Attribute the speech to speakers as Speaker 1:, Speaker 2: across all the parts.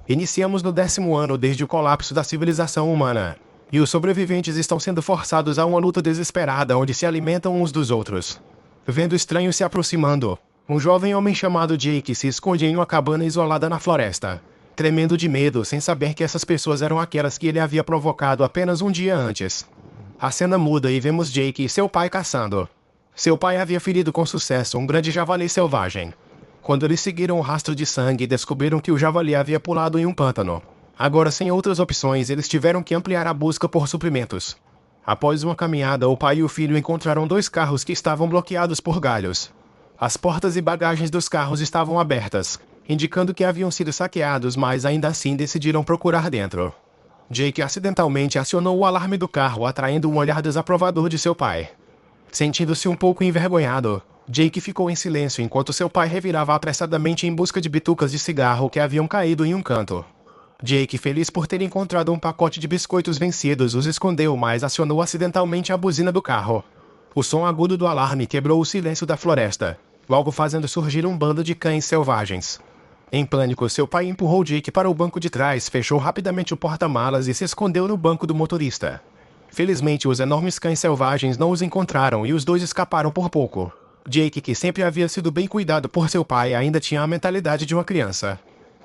Speaker 1: Iniciamos no 10º ano desde o colapso da civilização humana. E os sobreviventes estão sendo forçados a uma luta desesperada onde se alimentam uns dos outros. Vendo estranhos se aproximando, um jovem homem chamado Jake se esconde em uma cabana isolada na floresta, tremendo de medo sem saber que essas pessoas eram aquelas que ele havia provocado apenas um dia antes. A cena muda e vemos Jake e seu pai caçando. Seu pai havia ferido com sucesso um grande javali selvagem. Quando eles seguiram o rastro de sangue, descobriram que o javali havia pulado em um pântano. Agora, sem outras opções, eles tiveram que ampliar a busca por suprimentos. Após uma caminhada, o pai e o filho encontraram 2 carros que estavam bloqueados por galhos. As portas e bagagens dos carros estavam abertas, indicando que haviam sido saqueados, mas ainda assim decidiram procurar dentro. Jake acidentalmente acionou o alarme do carro, atraindo um olhar desaprovador de seu pai. Sentindo-se um pouco envergonhado, Jake ficou em silêncio enquanto seu pai revirava apressadamente em busca de bitucas de cigarro que haviam caído em um canto. Jake, feliz por ter encontrado um pacote de biscoitos vencidos, os escondeu, mas acionou acidentalmente a buzina do carro. O som agudo do alarme quebrou o silêncio da floresta, logo fazendo surgir um bando de cães selvagens. Em pânico, seu pai empurrou Jake para o banco de trás, fechou rapidamente o porta-malas e se escondeu no banco do motorista. Felizmente, os enormes cães selvagens não os encontraram e os 2 escaparam por pouco. Jake, que sempre havia sido bem cuidado por seu pai, ainda tinha a mentalidade de uma criança.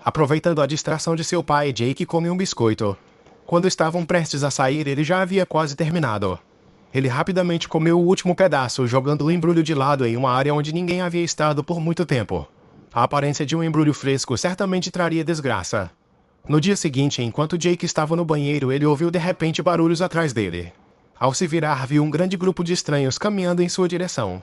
Speaker 1: Aproveitando a distração de seu pai, Jake come um biscoito. Quando estavam prestes a sair, ele já havia quase terminado. Ele rapidamente comeu o último pedaço, jogando o embrulho de lado em uma área onde ninguém havia estado por muito tempo. A aparência de um embrulho fresco certamente traria desgraça. No dia seguinte, enquanto Jake estava no banheiro, ele ouviu de repente barulhos atrás dele. Ao se virar, viu um grande grupo de estranhos caminhando em sua direção.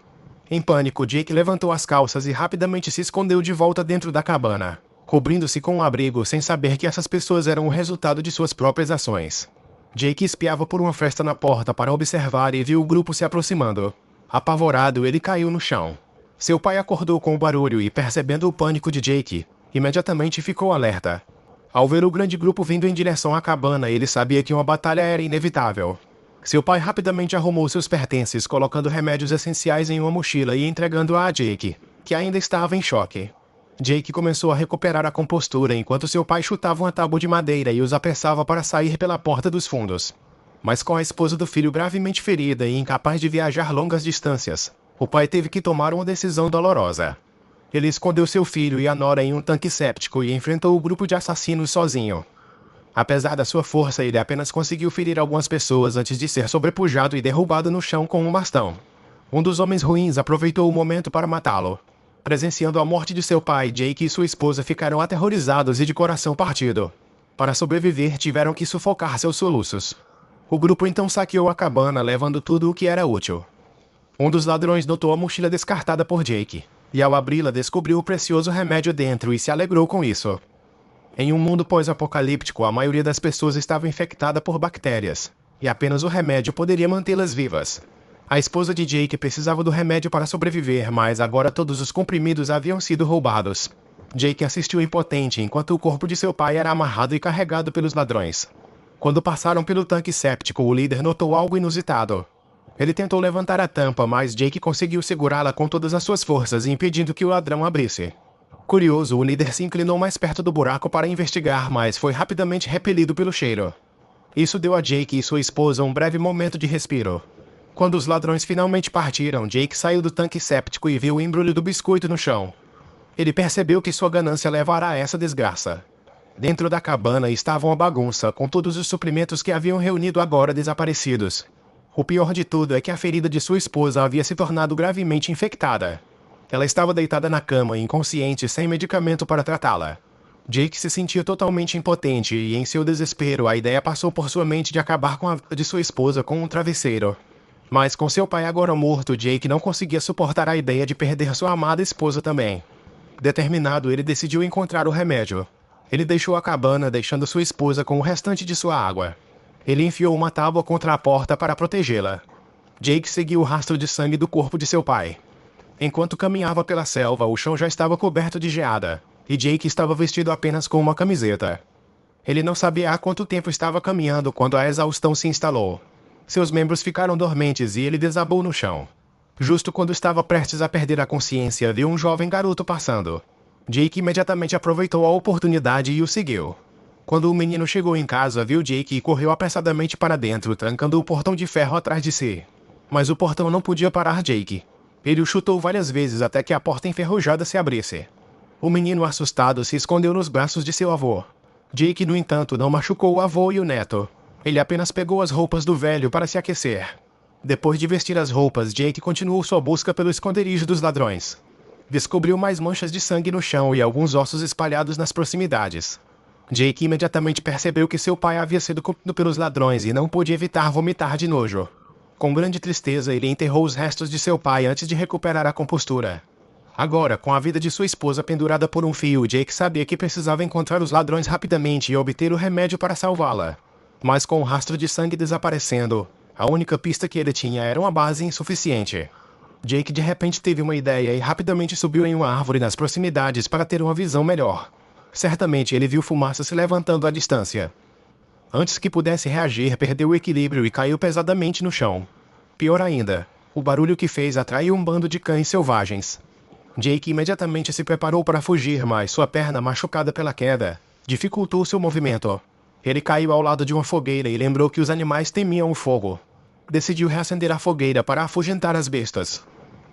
Speaker 1: Em pânico, Jake levantou as calças e rapidamente se escondeu de volta dentro da cabana, cobrindo-se com um abrigo sem saber que essas pessoas eram o resultado de suas próprias ações. Jake espiava por uma fresta na porta para observar e viu o grupo se aproximando. Apavorado, ele caiu no chão. Seu pai acordou com o barulho e, percebendo o pânico de Jake, imediatamente ficou alerta. Ao ver o grande grupo vindo em direção à cabana, ele sabia que uma batalha era inevitável. Seu pai rapidamente arrumou seus pertences, colocando remédios essenciais em uma mochila e entregando-a a Jake, que ainda estava em choque. Jake começou a recuperar a compostura enquanto seu pai chutava uma tábua de madeira e os apressava para sair pela porta dos fundos. Mas com a esposa do filho gravemente ferida e incapaz de viajar longas distâncias, o pai teve que tomar uma decisão dolorosa. Ele escondeu seu filho e a nora em um tanque séptico e enfrentou o grupo de assassinos sozinho. Apesar da sua força, ele apenas conseguiu ferir algumas pessoas antes de ser sobrepujado e derrubado no chão com um bastão. Um dos homens ruins aproveitou o momento para matá-lo. Presenciando a morte de seu pai, Jake e sua esposa ficaram aterrorizados e de coração partido. Para sobreviver, tiveram que sufocar seus soluços. O grupo então saqueou a cabana, levando tudo o que era útil. Um dos ladrões notou a mochila descartada por Jake, e ao abri-la descobriu o precioso remédio dentro e se alegrou com isso. Em um mundo pós-apocalíptico, a maioria das pessoas estava infectada por bactérias, e apenas o remédio poderia mantê-las vivas. A esposa de Jake precisava do remédio para sobreviver, mas agora todos os comprimidos haviam sido roubados. Jake assistiu impotente enquanto o corpo de seu pai era amarrado e carregado pelos ladrões. Quando passaram pelo tanque séptico, o líder notou algo inusitado. Ele tentou levantar a tampa, mas Jake conseguiu segurá-la com todas as suas forças, impedindo que o ladrão abrisse. Curioso, o líder se inclinou mais perto do buraco para investigar, mas foi rapidamente repelido pelo cheiro. Isso deu a Jake e sua esposa um breve momento de respiro. Quando os ladrões finalmente partiram, Jake saiu do tanque séptico e viu o embrulho do biscoito no chão. Ele percebeu que sua ganância levará a essa desgraça. Dentro da cabana estava uma bagunça, com todos os suprimentos que haviam reunido agora desaparecidos. O pior de tudo é que a ferida de sua esposa havia se tornado gravemente infectada. Ela estava deitada na cama, inconsciente, sem medicamento para tratá-la. Jake se sentia totalmente impotente e, em seu desespero, a ideia passou por sua mente de acabar com a vida de sua esposa com um travesseiro. Mas com seu pai agora morto, Jake não conseguia suportar a ideia de perder sua amada esposa também. Determinado, ele decidiu encontrar o remédio. Ele deixou a cabana, deixando sua esposa com o restante de sua água. Ele enfiou uma tábua contra a porta para protegê-la. Jake seguiu o rastro de sangue do corpo de seu pai. Enquanto caminhava pela selva, o chão já estava coberto de geada, e Jake estava vestido apenas com uma camiseta. Ele não sabia há quanto tempo estava caminhando quando a exaustão se instalou. Seus membros ficaram dormentes e ele desabou no chão. Justo quando estava prestes a perder a consciência, viu um jovem garoto passando. Jake imediatamente aproveitou a oportunidade e o seguiu. Quando o menino chegou em casa, viu Jake e correu apressadamente para dentro, trancando o portão de ferro atrás de si. Mas o portão não podia parar Jake. Ele o chutou várias vezes até que a porta enferrujada se abrisse. O menino, assustado, se escondeu nos braços de seu avô. Jake, no entanto, não machucou o avô e o neto. Ele apenas pegou as roupas do velho para se aquecer. Depois de vestir as roupas, Jake continuou sua busca pelo esconderijo dos ladrões. Descobriu mais manchas de sangue no chão e alguns ossos espalhados nas proximidades. Jake imediatamente percebeu que seu pai havia sido comido pelos ladrões e não pôde evitar vomitar de nojo. Com grande tristeza, ele enterrou os restos de seu pai antes de recuperar a compostura. Agora, com a vida de sua esposa pendurada por um fio, Jake sabia que precisava encontrar os ladrões rapidamente e obter o remédio para salvá-la. Mas com o rastro de sangue desaparecendo, a única pista que ele tinha era uma base insuficiente. Jake de repente teve uma ideia e rapidamente subiu em uma árvore nas proximidades para ter uma visão melhor. Certamente ele viu fumaça se levantando à distância. Antes que pudesse reagir, perdeu o equilíbrio e caiu pesadamente no chão. Pior ainda, o barulho que fez atraiu um bando de cães selvagens. Jake imediatamente se preparou para fugir, mas sua perna, machucada pela queda, dificultou seu movimento. Ele caiu ao lado de uma fogueira e lembrou que os animais temiam o fogo. Decidiu reacender a fogueira para afugentar as bestas.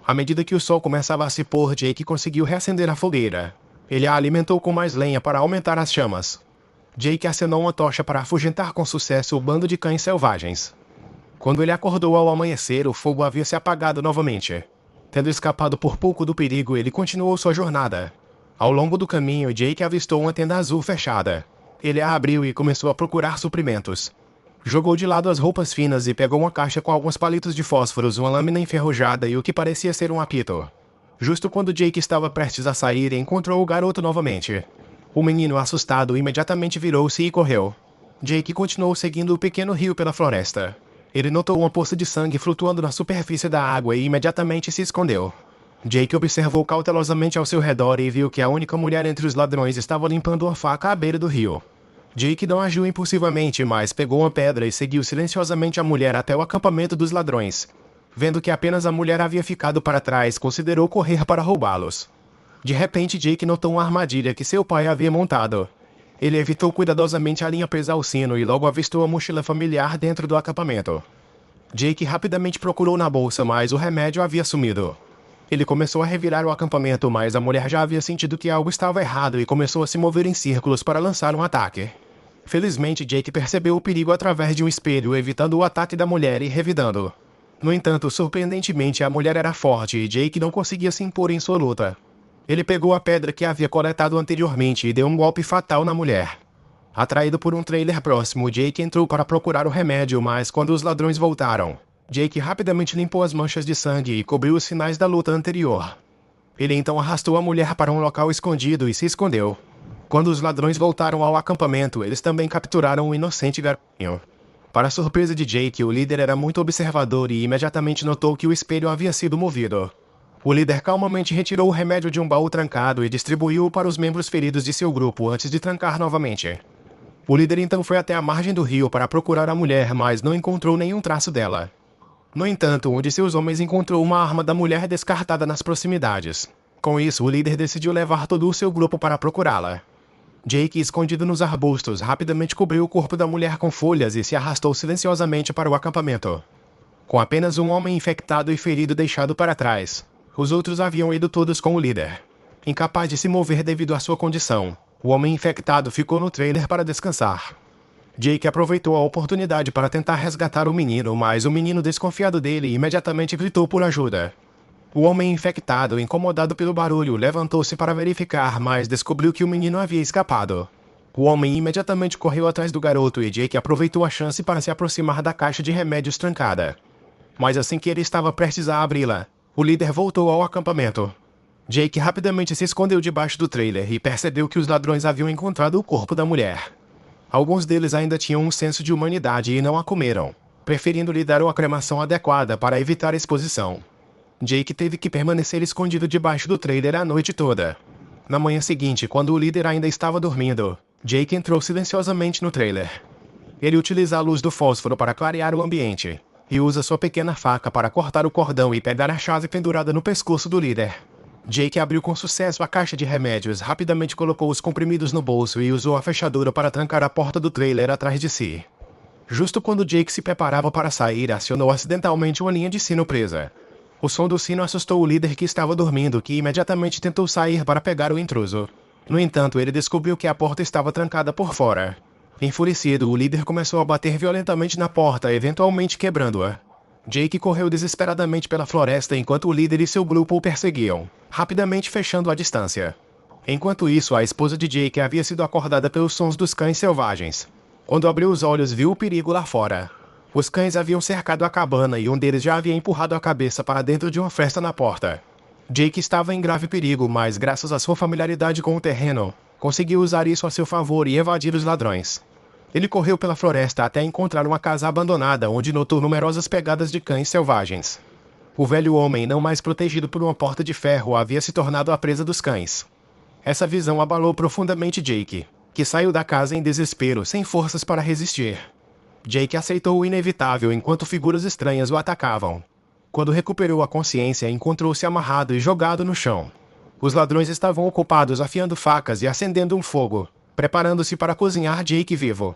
Speaker 1: À medida que o sol começava a se pôr, Jake conseguiu reacender a fogueira. Ele a alimentou com mais lenha para aumentar as chamas. Jake acenou uma tocha para afugentar com sucesso o bando de cães selvagens. Quando ele acordou ao amanhecer, o fogo havia se apagado novamente. Tendo escapado por pouco do perigo, ele continuou sua jornada. Ao longo do caminho, Jake avistou uma tenda azul fechada. Ele a abriu e começou a procurar suprimentos. Jogou de lado as roupas finas e pegou uma caixa com alguns palitos de fósforos, uma lâmina enferrujada e o que parecia ser um apito. Justo quando Jake estava prestes a sair, encontrou o garoto novamente. O menino, assustado, imediatamente virou-se e correu. Jake continuou seguindo o pequeno rio pela floresta. Ele notou uma poça de sangue flutuando na superfície da água e imediatamente se escondeu. Jake observou cautelosamente ao seu redor e viu que a única mulher entre os ladrões estava limpando uma faca à beira do rio. Jake não agiu impulsivamente, mas pegou uma pedra e seguiu silenciosamente a mulher até o acampamento dos ladrões. Vendo que apenas a mulher havia ficado para trás, considerou correr para roubá-los. De repente, Jake notou uma armadilha que seu pai havia montado. Ele evitou cuidadosamente a linha presa ao sino e logo avistou a mochila familiar dentro do acampamento. Jake rapidamente procurou na bolsa, mas o remédio havia sumido. Ele começou a revirar o acampamento, mas a mulher já havia sentido que algo estava errado e começou a se mover em círculos para lançar um ataque. Felizmente, Jake percebeu o perigo através de um espelho, evitando o ataque da mulher e revidando. No entanto, surpreendentemente, a mulher era forte e Jake não conseguia se impor em sua luta. Ele pegou a pedra que havia coletado anteriormente e deu um golpe fatal na mulher. Atraído por um trailer próximo, Jake entrou para procurar o remédio, mas quando os ladrões voltaram, Jake rapidamente limpou as manchas de sangue e cobriu os sinais da luta anterior. Ele então arrastou a mulher para um local escondido e se escondeu. Quando os ladrões voltaram ao acampamento, eles também capturaram o inocente garotinho. Para a surpresa de Jake, o líder era muito observador e imediatamente notou que o espelho havia sido movido. O líder calmamente retirou o remédio de um baú trancado e distribuiu-o para os membros feridos de seu grupo antes de trancar novamente. O líder então foi até a margem do rio para procurar a mulher, mas não encontrou nenhum traço dela. No entanto, um de seus homens encontrou uma arma da mulher descartada nas proximidades. Com isso, o líder decidiu levar todo o seu grupo para procurá-la. Jake, escondido nos arbustos, rapidamente cobriu o corpo da mulher com folhas e se arrastou silenciosamente para o acampamento. Com apenas um homem infectado e ferido deixado para trás, os outros haviam ido todos com o líder. Incapaz de se mover devido à sua condição, o homem infectado ficou no trailer para descansar. Jake aproveitou a oportunidade para tentar resgatar o menino, mas o menino, desconfiado dele, imediatamente gritou por ajuda. O homem infectado, incomodado pelo barulho, levantou-se para verificar, mas descobriu que o menino havia escapado. O homem imediatamente correu atrás do garoto e Jake aproveitou a chance para se aproximar da caixa de remédios trancada. Mas assim que ele estava prestes a abri-la, o líder voltou ao acampamento. Jake rapidamente se escondeu debaixo do trailer e percebeu que os ladrões haviam encontrado o corpo da mulher. Alguns deles ainda tinham um senso de humanidade e não a comeram, preferindo lhe dar uma cremação adequada para evitar a exposição. Jake teve que permanecer escondido debaixo do trailer a noite toda. Na manhã seguinte, quando o líder ainda estava dormindo, Jake entrou silenciosamente no trailer. Ele utiliza a luz do fósforo para clarear o ambiente, e usa sua pequena faca para cortar o cordão e pegar a chave pendurada no pescoço do líder. Jake abriu com sucesso a caixa de remédios, rapidamente colocou os comprimidos no bolso e usou a fechadura para trancar a porta do trailer atrás de si. Justo quando Jake se preparava para sair, acionou acidentalmente uma linha de sino presa. O som do sino assustou o líder que estava dormindo, que imediatamente tentou sair para pegar o intruso. No entanto, ele descobriu que a porta estava trancada por fora. Enfurecido, o líder começou a bater violentamente na porta, eventualmente quebrando-a. Jake correu desesperadamente pela floresta enquanto o líder e seu grupo o perseguiam, rapidamente fechando a distância. Enquanto isso, a esposa de Jake havia sido acordada pelos sons dos cães selvagens. Quando abriu os olhos, viu o perigo lá fora. Os cães haviam cercado a cabana e um deles já havia empurrado a cabeça para dentro de uma fresta na porta. Jake estava em grave perigo, mas graças à sua familiaridade com o terreno, conseguiu usar isso a seu favor e evadir os ladrões. Ele correu pela floresta até encontrar uma casa abandonada onde notou numerosas pegadas de cães selvagens. O velho homem, não mais protegido por uma porta de ferro, havia se tornado a presa dos cães. Essa visão abalou profundamente Jake, que saiu da casa em desespero, sem forças para resistir. Jake aceitou o inevitável enquanto figuras estranhas o atacavam. Quando recuperou a consciência, encontrou-se amarrado e jogado no chão. Os ladrões estavam ocupados afiando facas e acendendo um fogo, preparando-se para cozinhar Jake vivo.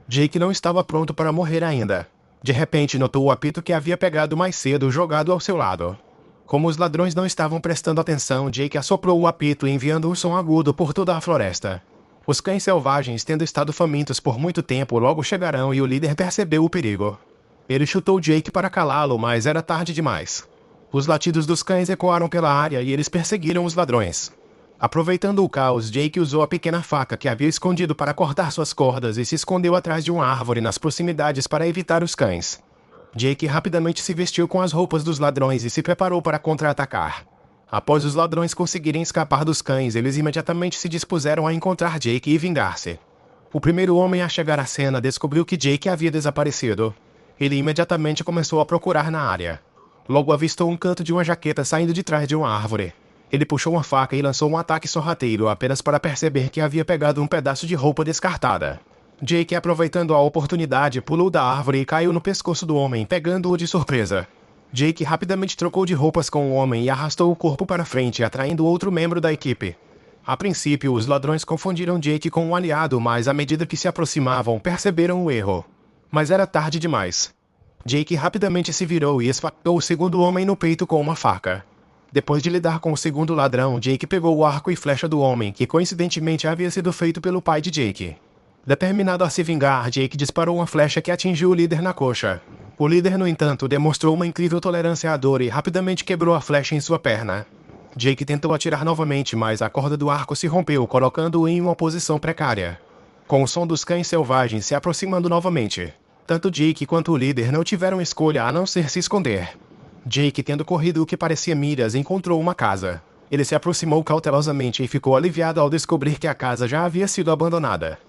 Speaker 1: Jake não estava pronto para morrer ainda. De repente notou o apito que havia pegado mais cedo jogado ao seu lado. Como os ladrões não estavam prestando atenção, Jake assoprou o apito enviando um som agudo por toda a floresta. Os cães selvagens, tendo estado famintos por muito tempo, logo chegarão e o líder percebeu o perigo. Ele chutou Jake para calá-lo, mas era tarde demais. Os latidos dos cães ecoaram pela área e eles perseguiram os ladrões. Aproveitando o caos, Jake usou a pequena faca que havia escondido para cortar suas cordas e se escondeu atrás de uma árvore nas proximidades para evitar os cães. Jake rapidamente se vestiu com as roupas dos ladrões e se preparou para contra-atacar. Após os ladrões conseguirem escapar dos cães, eles imediatamente se dispuseram a encontrar Jake e vingar-se. O primeiro homem a chegar à cena descobriu que Jake havia desaparecido. Ele imediatamente começou a procurar na área. Logo avistou um canto de uma jaqueta saindo de trás de uma árvore. Ele puxou uma faca e lançou um ataque sorrateiro apenas para perceber que havia pegado um pedaço de roupa descartada. Jake, aproveitando a oportunidade, pulou da árvore e caiu no pescoço do homem, pegando-o de surpresa. Jake rapidamente trocou de roupas com o homem e arrastou o corpo para frente, atraindo outro membro da equipe. A princípio, os ladrões confundiram Jake com um aliado, mas à medida que se aproximavam, perceberam o erro. Mas era tarde demais. Jake rapidamente se virou e esfaqueou o segundo homem no peito com uma faca. Depois de lidar com o segundo ladrão, Jake pegou o arco e flecha do homem, que coincidentemente havia sido feito pelo pai de Jake. Determinado a se vingar, Jake disparou uma flecha que atingiu o líder na coxa. O líder, no entanto, demonstrou uma incrível tolerância à dor e rapidamente quebrou a flecha em sua perna. Jake tentou atirar novamente, mas a corda do arco se rompeu, colocando-o em uma posição precária. Com o som dos cães selvagens se aproximando novamente, tanto Jake quanto o líder não tiveram escolha a não ser se esconder. Jake, tendo corrido o que parecia milhas, encontrou uma casa. Ele se aproximou cautelosamente e ficou aliviado ao descobrir que a casa já havia sido abandonada.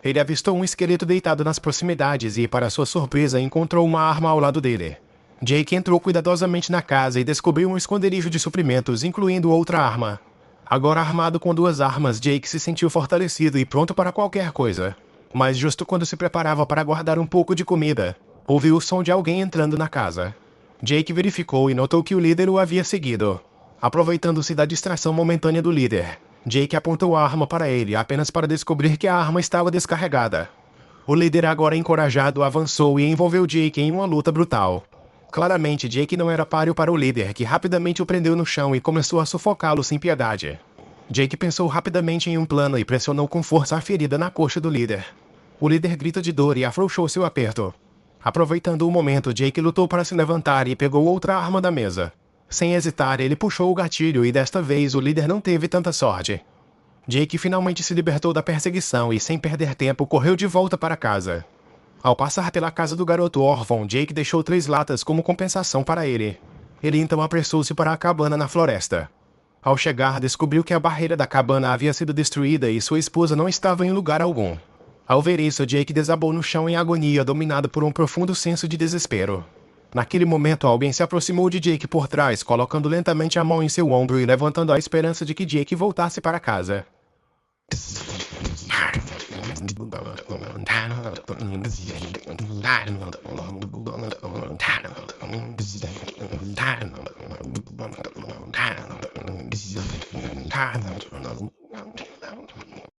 Speaker 1: Ele avistou um esqueleto deitado nas proximidades e, para sua surpresa, encontrou uma arma ao lado dele. Jake entrou cuidadosamente na casa e descobriu um esconderijo de suprimentos, incluindo outra arma. Agora armado com duas armas, Jake se sentiu fortalecido e pronto para qualquer coisa. Mas justo quando se preparava para guardar um pouco de comida, ouviu o som de alguém entrando na casa. Jake verificou e notou que o líder o havia seguido. Aproveitando-se da distração momentânea do líder, Jake apontou a arma para ele apenas para descobrir que a arma estava descarregada. O líder, agora encorajado, avançou e envolveu Jake em uma luta brutal. Claramente, Jake não era páreo para o líder, que rapidamente o prendeu no chão e começou a sufocá-lo sem piedade. Jake pensou rapidamente em um plano e pressionou com força a ferida na coxa do líder. O líder grita de dor e afrouxou seu aperto. Aproveitando o momento, Jake lutou para se levantar e pegou outra arma da mesa. Sem hesitar, ele puxou o gatilho e desta vez o líder não teve tanta sorte. Jake finalmente se libertou da perseguição e, sem perder tempo, correu de volta para casa. Ao passar pela casa do garoto órfão, Jake deixou 3 latas como compensação para ele. Ele então apressou-se para a cabana na floresta. Ao chegar, descobriu que a barreira da cabana havia sido destruída e sua esposa não estava em lugar algum. Ao ver isso, Jake desabou no chão em agonia, dominado por um profundo senso de desespero. Naquele momento, alguém se aproximou de Jake por trás, colocando lentamente a mão em seu ombro e levantando a esperança de que Jake voltasse para casa. Ah, não.